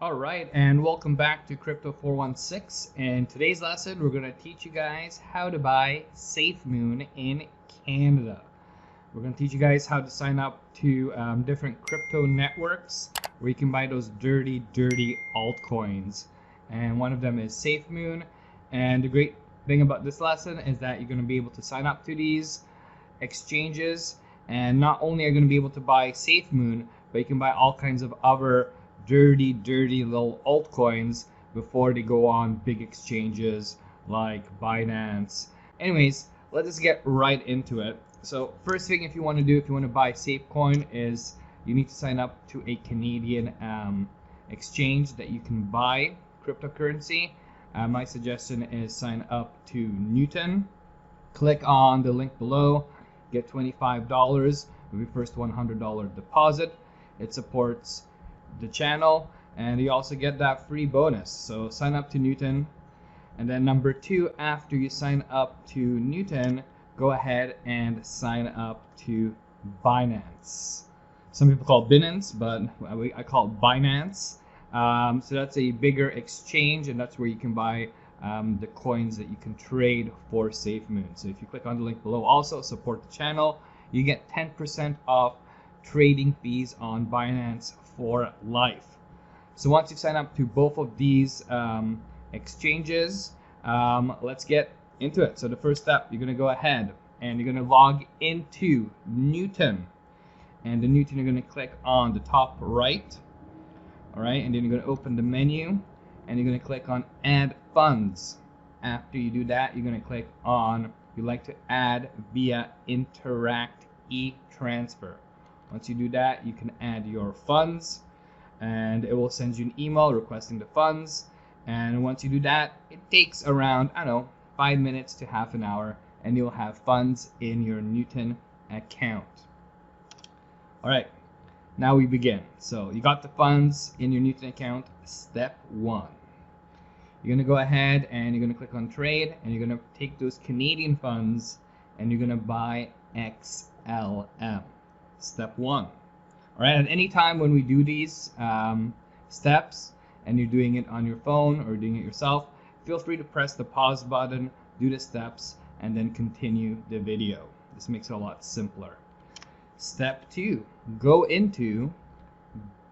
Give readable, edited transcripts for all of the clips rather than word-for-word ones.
Alright, and welcome back to Crypto 416. In today's lesson, we're going to teach you guys how to buy Safemoon in Canada. We're going to teach you guys how to sign up to different crypto networks where you can buy those dirty altcoins. And one of them is Safemoon. And the great thing about this lesson is that you're going to be able to sign up to these exchanges. And not only are you going to be able to buy Safemoon, but you can buy all kinds of other dirty little altcoins before they go on big exchanges like Binance. Anyways, let's get right into it. So first thing if you want to buy Safecoin is you need to sign up to a Canadian exchange that you can buy cryptocurrency. My suggestion is sign up to Newton. Click on the link below, get $25 with your first $100 deposit. It supports the channel, and you also get that free bonus. So sign up to Newton, and then number two, after you sign up to Newton, go ahead and sign up to Binance. Some people call it Binance, but I call it Binance. So that's a bigger exchange, and that's where you can buy the coins that you can trade for Safemoon. So if you click on the link below, also support the channel, you get 10% off trading fees on Binance for life. So once you've signed up to both of these exchanges, let's get into it. So the first step, you're going to go ahead and you're going to log into Newton, and the Newton you're going to click on the top right. All right, and then you're going to open the menu and you're going to click on add funds. After you do that, you're going to click on you like to add via Interact e-transfer. Once you do that, you can add your funds, and it will send you an email requesting the funds. And once you do that, it takes around, 5 minutes to half an hour, and you'll have funds in your Newton account. All right, now we begin. So you got the funds in your Newton account. Step one, you're going to go ahead and you're going to click on trade, and you're going to take those Canadian funds and you're going to buy XLM. Step one. All right, at any time when we do these steps and you're doing it on your phone or doing it yourself, feel free to press the pause button, do the steps, and then continue the video. This makes it a lot simpler. Step two, go into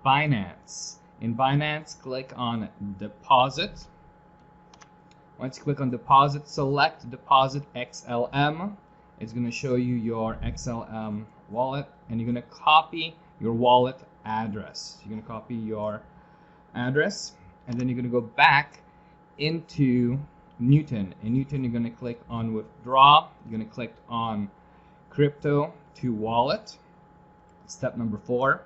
Binance. In Binance, click on deposit. Once you click on deposit, select deposit XLM. It's going to show you your XLM wallet, and you're going to copy your wallet address. You're going to copy your address, and then you're going to go back into Newton. In Newton, you're going to click on withdraw. You're going to click on crypto to wallet. Step number 4.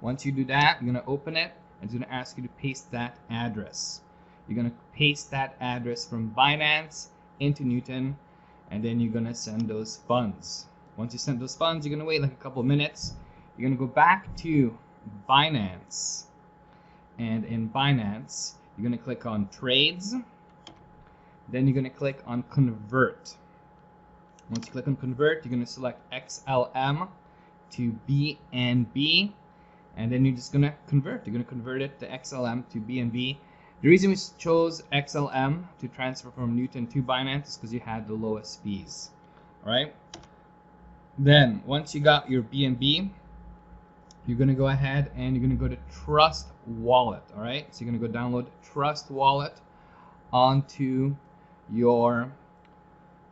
Once you do that, you're going to open it, and it's going to ask you to paste that address. You're going to paste that address from Binance into Newton, and then you're going to send those funds. Once you send those funds, you're going to wait like a couple of minutes. You're going to go back to Binance. And in Binance, you're going to click on trades. Then you're going to click on convert. Once you click on convert, you're going to select XLM to BNB. And then you're just going to convert. You're going to convert it to XLM to BNB. The reason we chose XLM to transfer from Newton to Binance is because you had the lowest fees. All right. Then once you got your BNB, you're going to go ahead and you're going to go to Trustwallet. All right. So you're going to go download Trustwallet onto your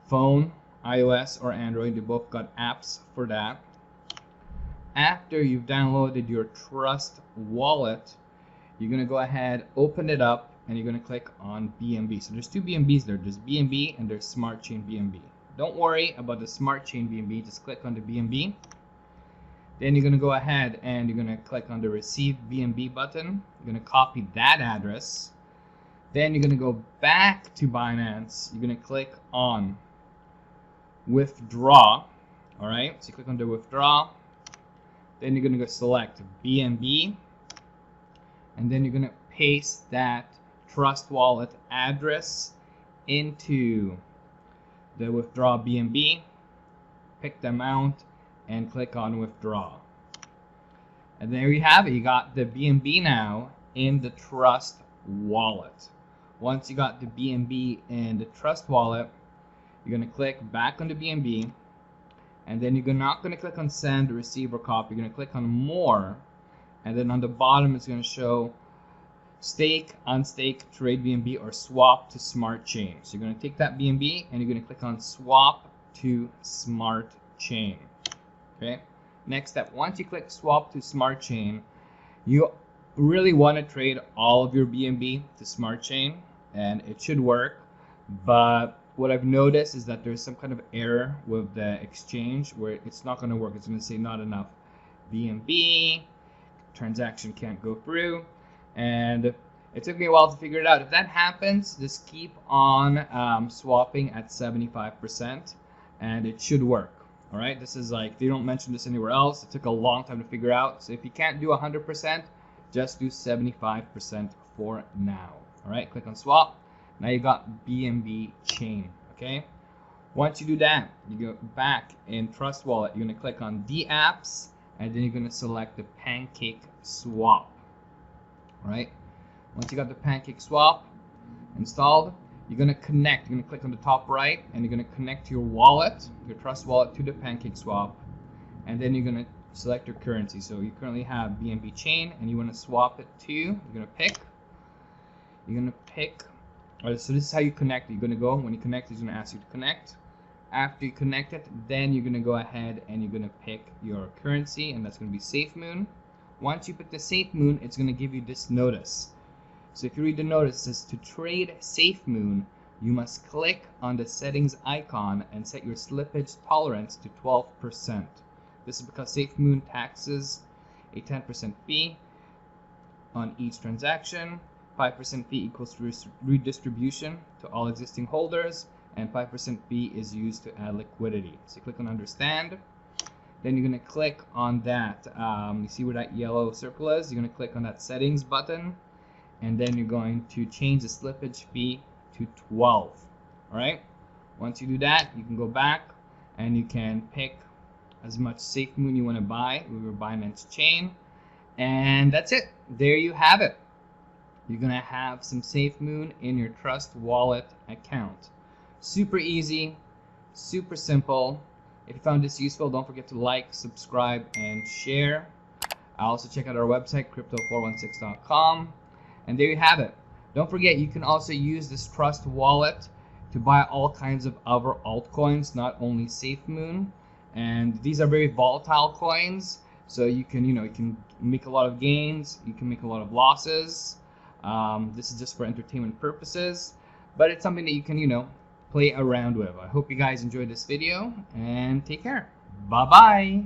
phone, iOS or Android. They both got apps for that. After you've downloaded your Trustwallet, you're going to go ahead, open it up, and you're going to click on BNB. So there's two BNBs there. There's BNB and there's Smart Chain BNB. Don't worry about the Smart Chain BNB. Just click on the BNB. Then you're going to go ahead and you're going to click on the Receive BNB button. You're going to copy that address. Then you're going to go back to Binance. You're going to click on Withdraw. All right. So you click on the Withdraw. Then you're going to go select BNB. And then you're going to paste that Trustwallet address into the withdraw BNB, pick the amount, and click on withdraw. And there you have it. You got the BNB now in the Trust Wallet. Once you got the BNB in the Trust Wallet, you're going to click back on the BNB, and then you're not going to click on send, receive, or copy. You're going to click on more, and then on the bottom it's going to show stake, unstake, trade BNB, or swap to smart chain. So you're going to take that BNB and you're going to click on swap to smart chain. Okay. Next step, once you click swap to smart chain, you really want to trade all of your BNB to smart chain, and it should work. But what I've noticed is that there's some kind of error with the exchange where it's not going to work. It's going to say not enough BNB, transaction can't go through, and it took me a while to figure it out. If that happens, just keep on swapping at 75%, and it should work. All right, this is like, they don't mention this anywhere else. It took a long time to figure out. So if you can't do 100%, just do 75% for now. All right, click on swap. Now you got BNB chain. Okay, once you do that, you go back in Trust Wallet. You're gonna click on the apps, and then you're gonna select the Pancake Swap. All right, once you got the Pancake Swap installed, you're going to connect. You're going to click on the top right, and you're going to connect your wallet, your Trust Wallet, to the Pancake Swap, and then you're going to select your currency. So you currently have BNB chain, and you want to swap it to, you're going to pick, so this is how you connect. You're going to go, when you connect, it's going to ask you to connect. After you connect it, then you're going to go ahead and you're going to pick your currency, and that's going to be Safemoon. Once you pick the Safemoon, it's going to give you this notice. So if you read the notice, it says to trade Safemoon, you must click on the settings icon and set your slippage tolerance to 12%. This is because Safemoon taxes a 10% fee on each transaction. 5% fee equals redistribution to all existing holders, and 5% fee is used to add liquidity. So you click on understand. Then you're going to click on that. You see where that yellow circle is? You're going to click on that settings button, and then you're going to change the slippage fee to 12. All right. Once you do that, you can go back and you can pick as much Safemoon you want to buy with your Binance chain, and that's it. There you have it. You're gonna have some Safemoon in your Trust Wallet account. Super easy, super simple. If you found this useful, don't forget to like, subscribe, and share. Also check out our website, crypto416.com. And there you have it. Don't forget, you can also use this Trust Wallet to buy all kinds of other altcoins, not only Safemoon. And these are very volatile coins, so you can, you can make a lot of gains, you can make a lot of losses. This is just for entertainment purposes, but it's something that you can, play around with. I hope you guys enjoyed this video, and take care. Bye-bye.